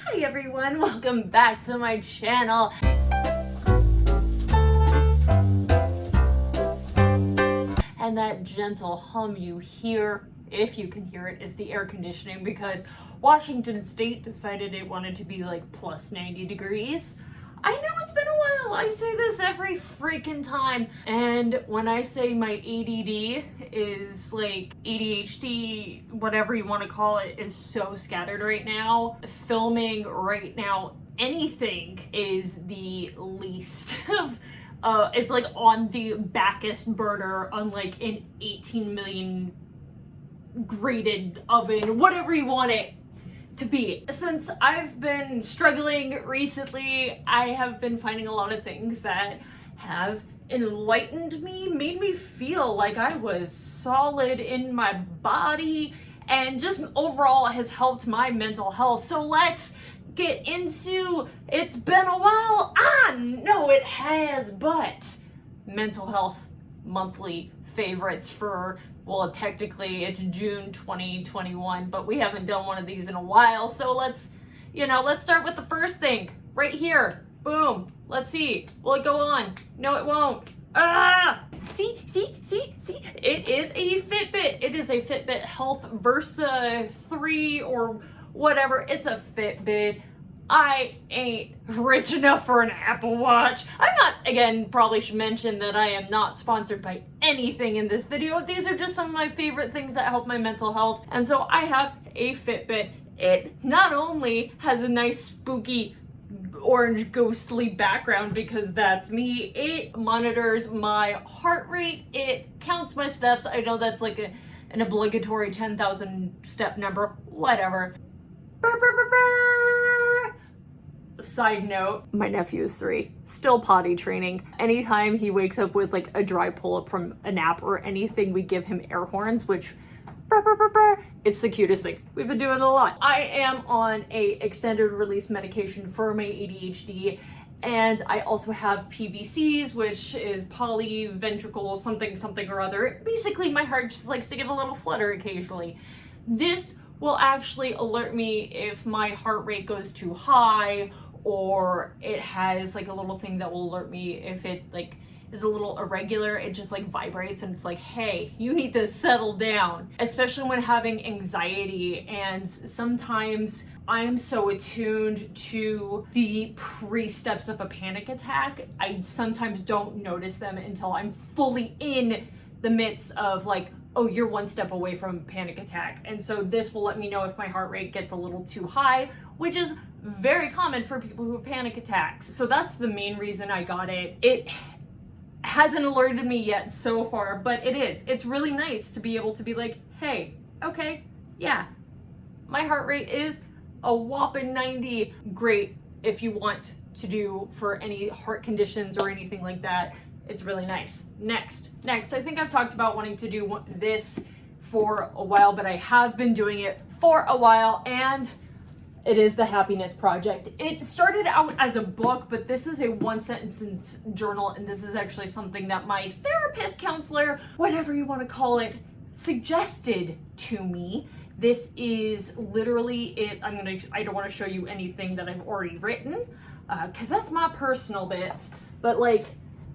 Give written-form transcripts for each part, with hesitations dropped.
Hi everyone, welcome back to my channel. And that gentle hum you hear, if you can hear it, is the air conditioning because Washington State decided it wanted to be like plus 90 degrees. I know it's been a while, I say this every freaking time. And when I say my ADD is like ADHD, whatever you want to call it, is so scattered right now. Filming right now, anything is the least of, it's like on the backest burner on like an 18 million grated oven, whatever you want it to be. Since I've been struggling recently, I have been finding a lot of things that have enlightened me, made me feel like I was solid in my body, and just overall has helped my mental health. So let's get into, it's been a while, I know it has, but mental health monthly favorites for, well, technically it's June 2021, but we haven't done one of these in a while. So let's start with the first thing right here. Boom. Let's see. Will it go on? No, it won't. Ah! See? It is a Fitbit. It is a Fitbit Health Versa 3 or whatever. It's a Fitbit. I ain't rich enough for an Apple Watch. I'm not, again, probably should mention that I am not sponsored by anything in this video. These are just some of my favorite things that help my mental health. And so I have a Fitbit. It not only has a nice spooky orange ghostly background because that's me, it monitors my heart rate, it counts my steps. I know that's like an obligatory 10,000 step number, whatever. Side note, my nephew is 3, still potty training. Anytime he wakes up with like a dry pull-up from a nap or anything, we give him air horns, which it's the cutest thing. We've been doing it a lot. I am on a extended release medication for my ADHD, and I also have PVCs, which is polyventricle something or other. Basically, my heart just likes to give a little flutter occasionally. This will actually alert me if my heart rate goes too high, or it has like a little thing that will alert me if it like is a little irregular. It just like vibrates and it's like, hey, you need to settle down. Especially when having anxiety, and sometimes I'm so attuned to the pre-steps of a panic attack, I sometimes don't notice them until I'm fully in the midst of like, oh, you're one step away from a panic attack. And so this will let me know if my heart rate gets a little too high, which is very common for people who have panic attacks. So that's the main reason I got it. It hasn't alerted me yet so far, but it is. It's really nice to be able to be like, hey, okay, yeah, my heart rate is a whopping 90. Great if you want to do for any heart conditions or anything like that. It's really nice. Next, I think I've talked about wanting to do this for a while, but I have been doing it for a while, and it is the Happiness Project. It started out as a book, but this is a one-sentence journal, and this is actually something that my therapist, counselor, whatever you want to call it, suggested to me. This is literally it. I don't want to show you anything that I've already written, because that's my personal bits, but like,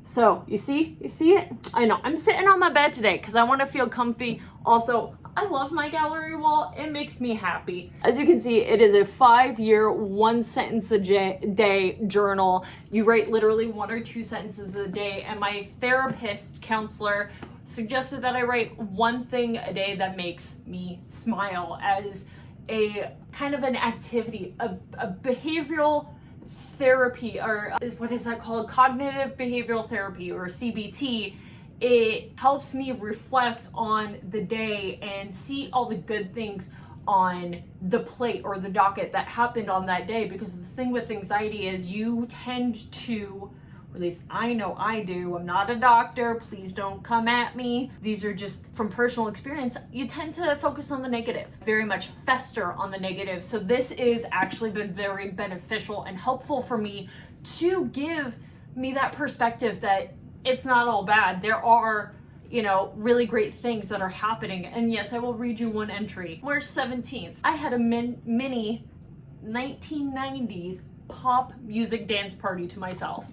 so you see it? I know, I'm sitting on my bed today because I want to feel comfy. Also, I love my gallery wall. It makes me happy. As you can see, it is a 5-year, 1 sentence a day journal. You write literally 1 or 2 sentences a day, and my therapist, counselor, suggested that I write 1 thing a day that makes me smile as a kind of an activity, a behavioral therapy, or what is that called? Cognitive behavioral therapy, or CBT. It helps me reflect on the day and see all the good things on the plate or the docket that happened on that day, because the thing with anxiety is you tend to, or at least I know I do, I'm not a doctor, please don't come at me, these are just from personal experience, you tend to focus on the negative, very much fester on the negative. So this is actually been very beneficial and helpful for me to give me that perspective that it's not all bad. There are, really great things that are happening. And yes, I will read you one entry. March 17th, I had a mini 1990s pop music dance party to myself.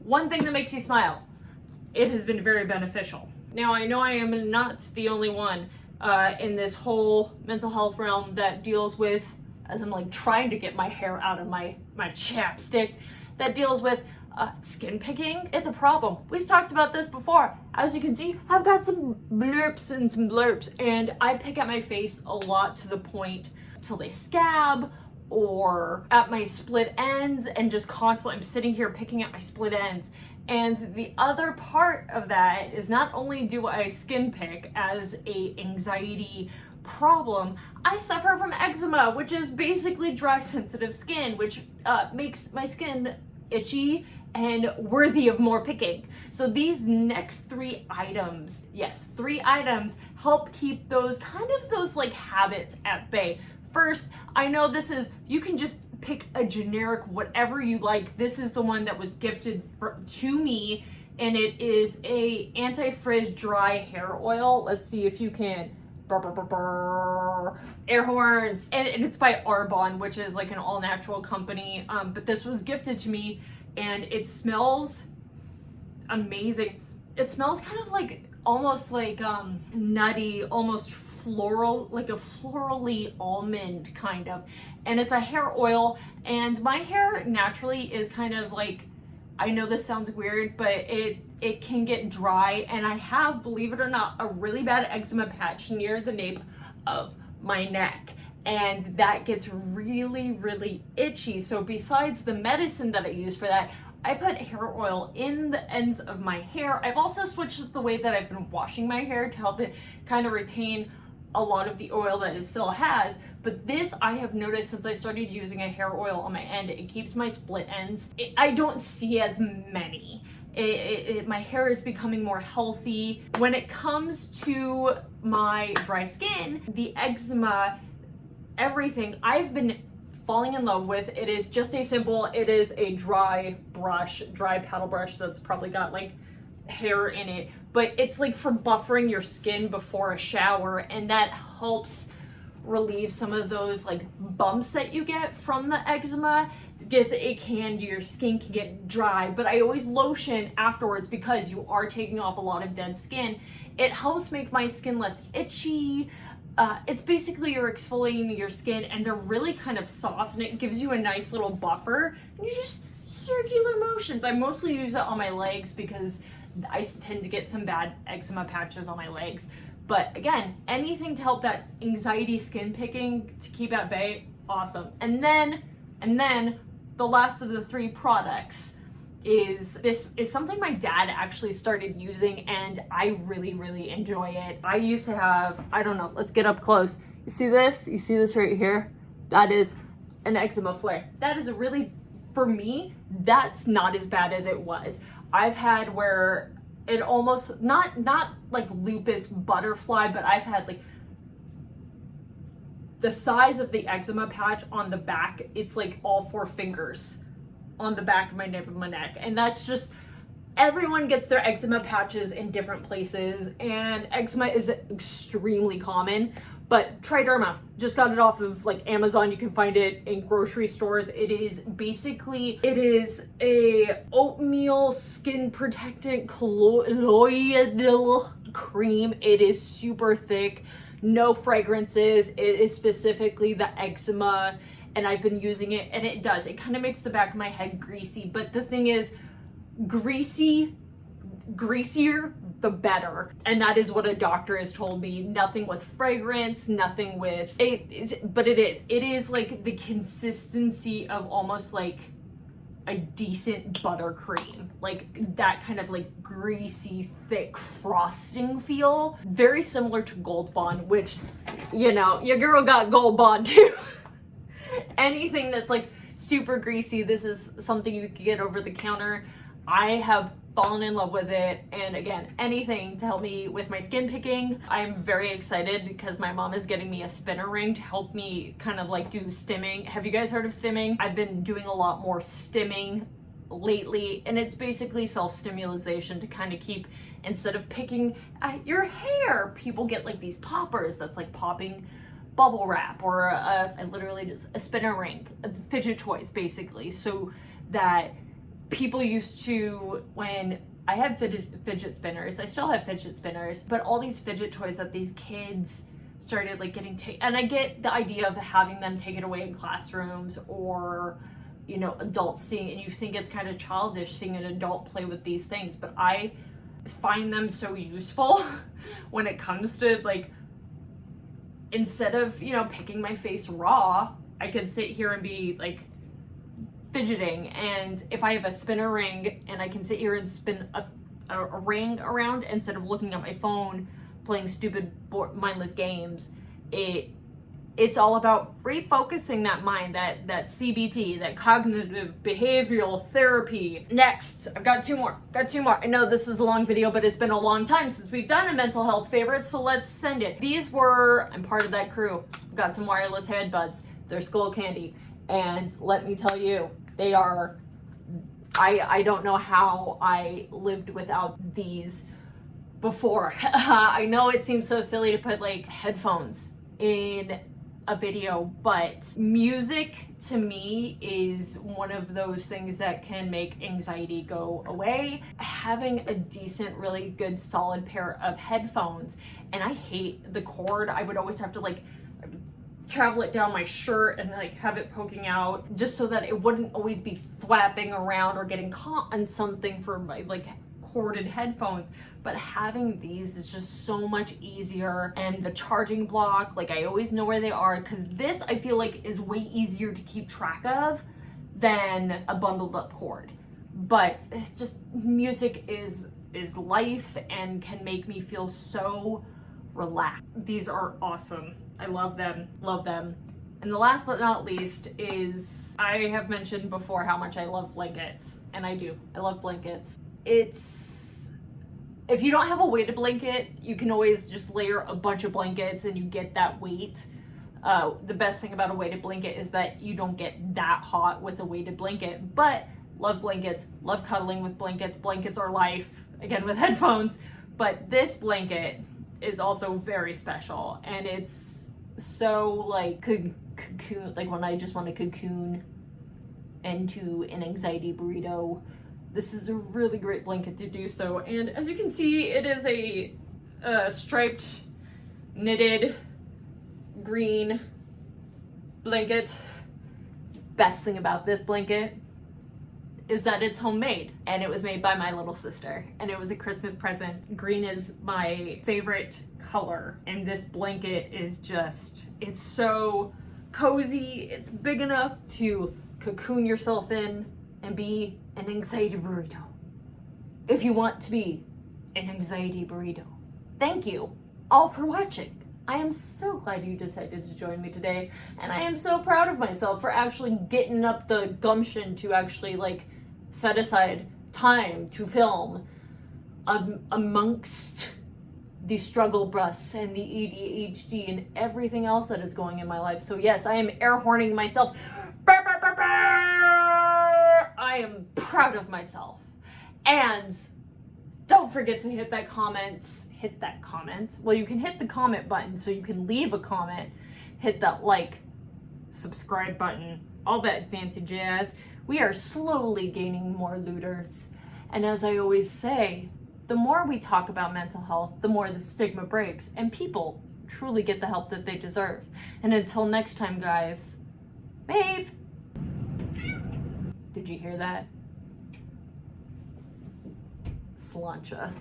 One thing that makes you smile. It has been very beneficial. Now, I know I am not the only one in this whole mental health realm that deals with, as I'm like trying to get my hair out of my chapstick, that deals with skin picking. It's a problem. We've talked about this before. As you can see, I've got some blurps and some blurps, and I pick at my face a lot to the point till they scab, or at my split ends, and just constantly I'm sitting here picking at my split ends. And the other part of that is, not only do I skin pick as a anxiety problem, I suffer from eczema, which is basically dry sensitive skin, which makes my skin itchy and worthy of more picking. So these next 3 items, yes, 3 items, help keep those like habits at bay. First, I know this is, you can just pick a generic whatever you like. This is the one that was gifted to me, and it is a anti-frizz dry hair oil. Let's see if you can. Air horns, and it's by Arbonne, which is like an all-natural company, but this was gifted to me, and it smells amazing. It smells kind of like, almost like nutty, almost floral, like a florally almond kind of, and it's a hair oil. And my hair naturally is kind of like, I know this sounds weird, but it can get dry, and I have, believe it or not, a really bad eczema patch near the nape of my neck, and that gets really, really itchy. So besides the medicine that I use for that, I put hair oil in the ends of my hair. I've also switched the way that I've been washing my hair to help it kind of retain a lot of the oil that it still has. But this, I have noticed since I started using a hair oil on my end, it keeps my split ends. I don't see as many. My hair is becoming more healthy. When it comes to my dry skin, the eczema, everything, I've been falling in love with. It is just a simple, it is a dry paddle brush that's probably got like hair in it, but it's like for buffering your skin before a shower, and that helps relieve some of those like bumps that you get from the eczema, because your skin can get dry. But I always lotion afterwards, because you are taking off a lot of dead skin. It helps make my skin less itchy. It's basically you're exfoliating your skin, and they're really kind of soft, and it gives you a nice little buffer, and you just circular motions. I mostly use it on my legs because I tend to get some bad eczema patches on my legs. But again, anything to help that anxiety skin picking to keep at bay, awesome. And then the last of the 3 products is something my dad actually started using, and I really, really enjoy it. I used to have, I don't know, let's get up close. You see this? You see this right here? That is an eczema flare. That is a really, for me, that's not as bad as it was. I've had where it almost, not like lupus butterfly, but I've had like the size of the eczema patch on the back. It's like all 4 fingers on the back of my nape of my neck. And that's just, everyone gets their eczema patches in different places, and eczema is extremely common. But try Derma. Just got it off of like Amazon. You can find it in grocery stores. It is a oatmeal skin protectant colloidal cream. It is super thick, no fragrances. It is specifically the eczema, and I've been using it, and it kind of makes the back of my head greasy. But the thing is, greasier the better, and that is what a doctor has told me. Nothing with fragrance, nothing with it, but it is like the consistency of almost like a decent buttercream, like that kind of like greasy, thick frosting feel. Very similar to Gold Bond, which, you know, your girl got Gold Bond too. Anything that's like super greasy, this is something you can get over the counter. I have fallen in love with it, and again, anything to help me with my skin picking. I'm very excited because my mom is getting me a spinner ring to help me kind of like do stimming. Have you guys heard of stimming? I've been doing a lot more stimming lately, and it's basically self-stimulation to kind of keep, instead of picking at your hair, people get like these poppers that's like popping bubble wrap or I literally just a spinner ring, fidget toys basically, so that people used to, when I had fidget spinners, I still have fidget spinners, but all these fidget toys that these kids started like getting and I get the idea of having them take it away in classrooms or, you know, adults seeing, and you think it's kind of childish seeing an adult play with these things, but I find them so useful when it comes to like, instead of, you know, picking my face raw, I could sit here and be like fidgeting, and if I have a spinner ring and I can sit here and spin a ring around instead of looking at my phone playing stupid mindless games, it's all about refocusing that mind, that CBT, that cognitive behavioral therapy. Next, I've got two more. I know this is a long video, but it's been a long time since we've done a mental health favorite, so let's send it. These were, I'm part of that crew. I've got some wireless headbuds. They're skull candy. And let me tell you, they are, I don't know how I lived without these before. I know it seems so silly to put like headphones in a video, but music to me is one of those things that can make anxiety go away. Having a decent, really good, solid pair of headphones, and I hate the cord. I would always have to like travel it down my shirt and like have it poking out just so that it wouldn't always be flapping around or getting caught on something for my like corded headphones. But having these is just so much easier, and the charging block, like I always know where they are, because this I feel like is way easier to keep track of than a bundled up cord. But just music is life and can make me feel so relaxed. These are awesome. I love them. And the last but not least is, I have mentioned before how much I love blankets, and I do. I love blankets. If you don't have a weighted blanket, you can always just layer a bunch of blankets and you get that weight. The best thing about a weighted blanket is that you don't get that hot with a weighted blanket, but love blankets, love cuddling with blankets. Blankets are life, again with headphones, but this blanket is also very special, and it's so like cocoon, like when I just want to cocoon into an anxiety burrito. This is a really great blanket to do so, and as you can see, it is a striped, knitted, green blanket. Best thing about this blanket is that it's homemade, and it was made by my little sister, and it was a Christmas present. Green is my favorite color, and this blanket is just, it's so cozy. It's big enough to cocoon yourself in and be an anxiety burrito if you want to be an anxiety burrito. Thank you all for watching. I am so glad you decided to join me today, and I am so proud of myself for actually getting up the gumption to actually like set aside time to film amongst the struggle bus and the ADHD and everything else that is going in my life. So yes, I am air horning myself. I am proud of myself. And don't forget to hit that comment. Well, you can hit the comment button so you can leave a comment, hit that like, subscribe button, all that fancy jazz. We are slowly gaining more looters. And as I always say, the more we talk about mental health, the more the stigma breaks and people truly get the help that they deserve. And until next time, guys, Maeve! Did you hear that? Slancha.